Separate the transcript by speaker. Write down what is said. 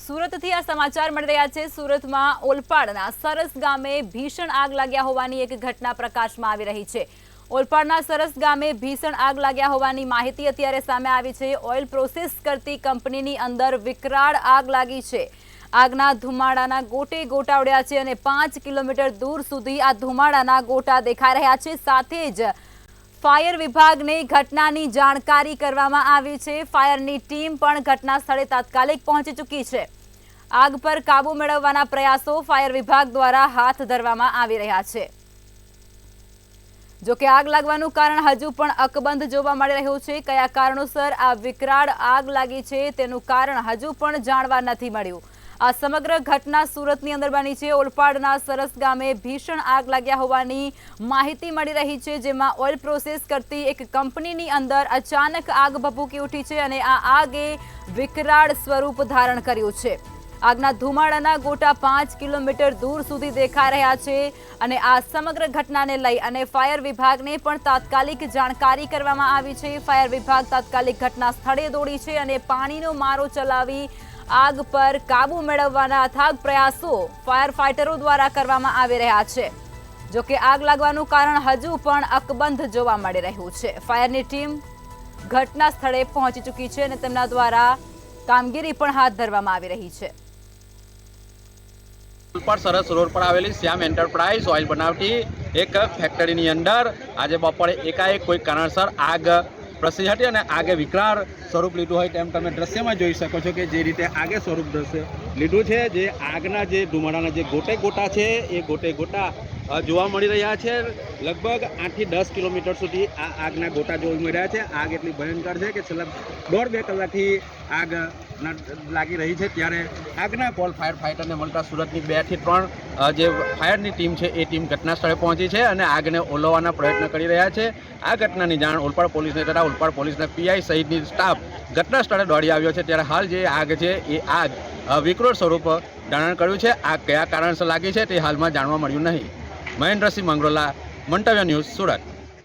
Speaker 1: સુરતથી આ સમાચાર મળી રહ્યા છે। સુરતમાં ઓલપાડના સરસ ગામે ભીષણ આગ લાગ્યા હોવાની એક ઘટના પ્રકાશમાં આવી રહી છે। ઓલપાડના સરસ ગામે ભીષણ આગ લાગ્યા હોવાની માહિતી અત્યારે સામે આવી છે। ઓઇલ પ્રોસેસ કરતી કંપનીની અંદર વિકરાળ આગ લાગી છે। આગના ધુમાડાના ગોટે ગોટા ઉડ્યા છે અને 5 કિલોમીટર દૂર સુધી આ ધુમાડાના ગોટા દેખાઈ રહ્યા છે। સાથે જ फायर विभाग ने घटना की जानकारी करवामां आवी छे। फायरनी टीम पण घटना स्थले तात्कालिक पहुंची चूकी है। आग पर काबू मेळववाना प्रयासों फायर विभाग द्वारा हाथ धरवामां आवी रह्या छे। जो कि आग लागवानुं कारण हजू पण अकबंध जोवा मळी रह्युं छे। कया कारणोसर आ विकराळ आग लागी छे तेनुं कारण हजू पण जाणवा नथी मळ्युं। आ समग्र घटना सूरतनी अंदर बनी है। ओलपाडना सरस गामे भीषण आग लाग्या होवानी माहिती मळी रही है, जेमां ऑइल प्रोसेस करती एक कंपनीनी अंदर अचानक आग भभूकी उठी है और आ आगे विकराळ स्वरूप धारण कर्युं छे। आगना धुमाड़ाना गोटा 5 किलोमीटर दूर सुधी देखाई रह्या छे अने आ समग्र घटनाने लई अने फायर विभागने पण तात्कालिक जानकारी करवामां आवी छे। फायर विभाग तात्कालिक घटना स्थळे दौड़ी छे अने पाणीनो मारो चलावी आग पर काबू मेळववाना अथाग प्रयासों फायर फाइटरों द्वारा करवामां आवी रह्या छे। जो कि आग लागवानुं कारण हजू पण अकबंध जोवा मळी रह्युं छे। फायरनी टीम घटना स्थळे पहोंची चूकी छे अने तेमना द्वारा कामगीरी पण हाथ धरवामां आवी रही छे।
Speaker 2: पर सरस रोड पर आवेली श्याम एंटरप्राइज ऑइल बनावटी एक फैक्टरी अंदर आज बपोरे एकाएक कोई कारणसर आग प्रसरी हती अने आगे विकराळ स्वरूप लीधुं होय तेम तमे दृश्यमां जोई शको छो कि जे रीते आगे स्वरूप दृश्य लीधुं छे। जे आगना जे धुमाड़ाना जे गोटे गोटा छे ए गोटे गोटा जोवा मळी रह्या छे। लगभग 8 થી 10 किलोमीटर सुधी आ आगना गोटा जोवा मळी रह्या छे। आग एटली भयंकर छे कि छेल्ला 1.5-2 कलाकथी आग लागी रही है। त्यारे आगना कॉल फायर फाइटर ने मळता सूरतनी 2 થી 3 जे फायरनी टीम है ए टीम घटनास्थळे पहोंची है और आगने ओलववाना प्रयत्न करी रह्या छे। आ घटनानी जाण ओलपाड पोलीसने थता ओलपाड पोलीसना पीआई सहितनी स्टाफ घटनास्थळे दौड़ी आव्यो छे। त्यारे हाल जे आग है ए आग विकराळ स्वरूप धारण कर्युं छे। आग कया कारणसर लागी है ते हालमां जाणवा मळ्युं नहीं। महेन्द्रसिंह मंगरोला, मंतव्य न्यूज, सूरत।